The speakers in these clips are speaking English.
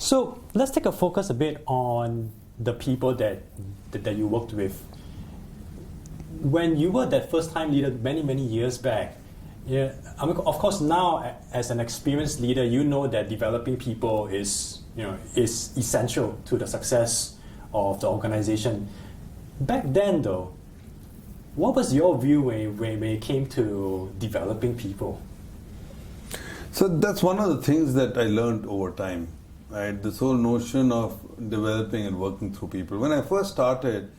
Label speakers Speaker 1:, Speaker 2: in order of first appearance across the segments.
Speaker 1: So let's take a focus a bit on the people that you worked with. When you were that first-time leader many years back, yeah, I mean, of course now as an experienced leader, you know that developing people is essential to the success of the organization. Back then, though, what was your view when it came to developing people?
Speaker 2: So that's one of the things that I learned over time, right? This whole notion of developing and working through people. When I first started,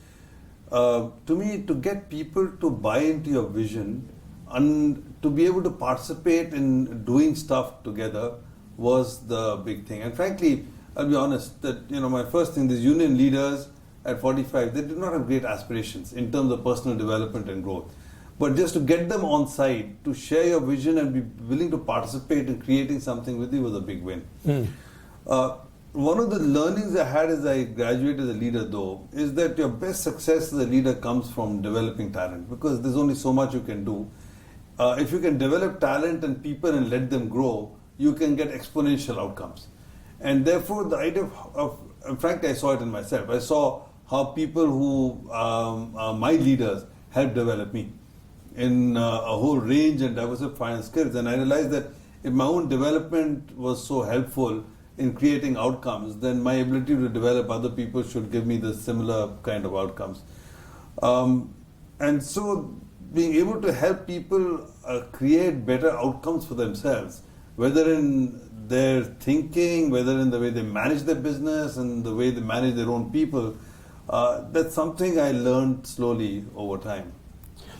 Speaker 2: to me, to get people to buy into your vision and to be able to participate in doing stuff together was the big thing. And frankly, I'll be honest that, my first thing, these union leaders at 45, they did not have great aspirations in terms of personal development and growth. But just to get them on side, to share your vision and be willing to participate in creating something with you was a big win. One of the learnings I had as I graduated as a leader, though, is that your best success as a leader comes from developing talent, because there's only so much you can do. If you can develop talent and people and let them grow, you can get exponential outcomes. And therefore, the idea of frankly, I saw it in myself. I saw how people who are my leaders helped develop me in a whole range and diversified skills. And I realized that if my own development was so helpful in creating outcomes, then my ability to develop other people should give me the similar kind of outcomes. And so being able to help people create better outcomes for themselves, whether in their thinking, whether in the way they manage their business and the way they manage their own people, that's something I learned slowly over time.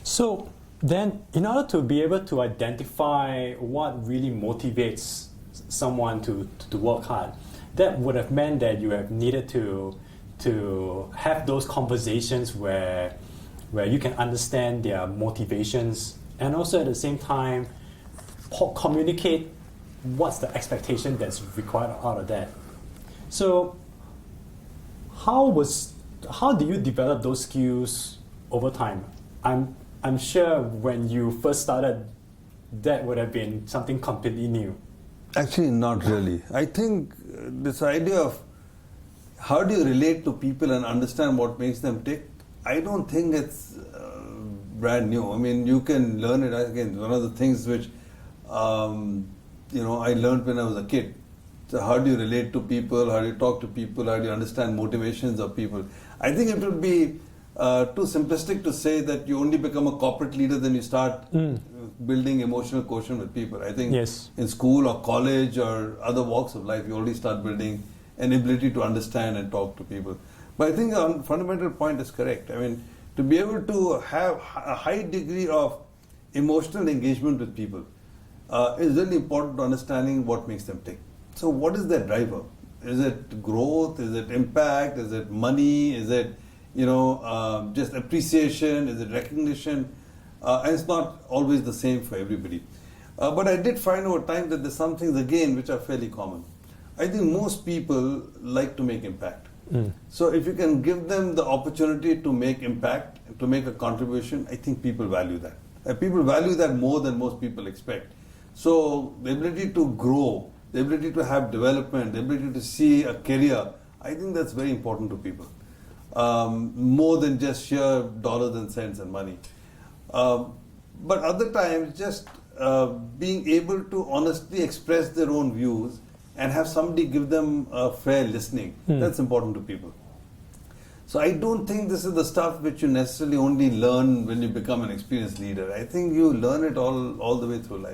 Speaker 1: So then, in order to be able to identify what really motivates someone to work hard, that would have meant that you have needed to have those conversations where you can understand their motivations, and also at the same time communicate what's the expectation that's required out of that. So how do you develop those skills over time? I'm sure when you first started, that would have been something completely new.
Speaker 2: Actually, not really. I think this idea of how do you relate to people and understand what makes them tick, I don't think it's brand new. I mean, you can learn it. Again, one of the things which I learned when I was a kid. So how do you relate to people? How do you talk to people? How do you understand motivations of people? I think it would be too simplistic to say that you only become a corporate leader, then you start building emotional quotient with people. I think in school or college or other walks of life, you already start building an ability to understand and talk to people. But I think the fundamental point is correct. I mean, to be able to have a high degree of emotional engagement with people is really important to understanding what makes them tick. So what is their driver? Is it growth? Is it impact? Is it money? Is it just appreciation? Is it recognition? And it's not always the same for everybody. But I did find over time that there's some things, again, which are fairly common. I think most people like to make impact. So if you can give them the opportunity to make impact, to make a contribution, I think people value that. People value that more than most people expect. So the ability to grow, the ability to have development, the ability to see a career, I think that's very important to people. More than just sheer dollars and cents and money. But other times, just being able to honestly express their own views and have somebody give them a fair listening, that's important to people. So I don't think this is the stuff which you necessarily only learn when you become an experienced leader. I think you learn it all the way through life.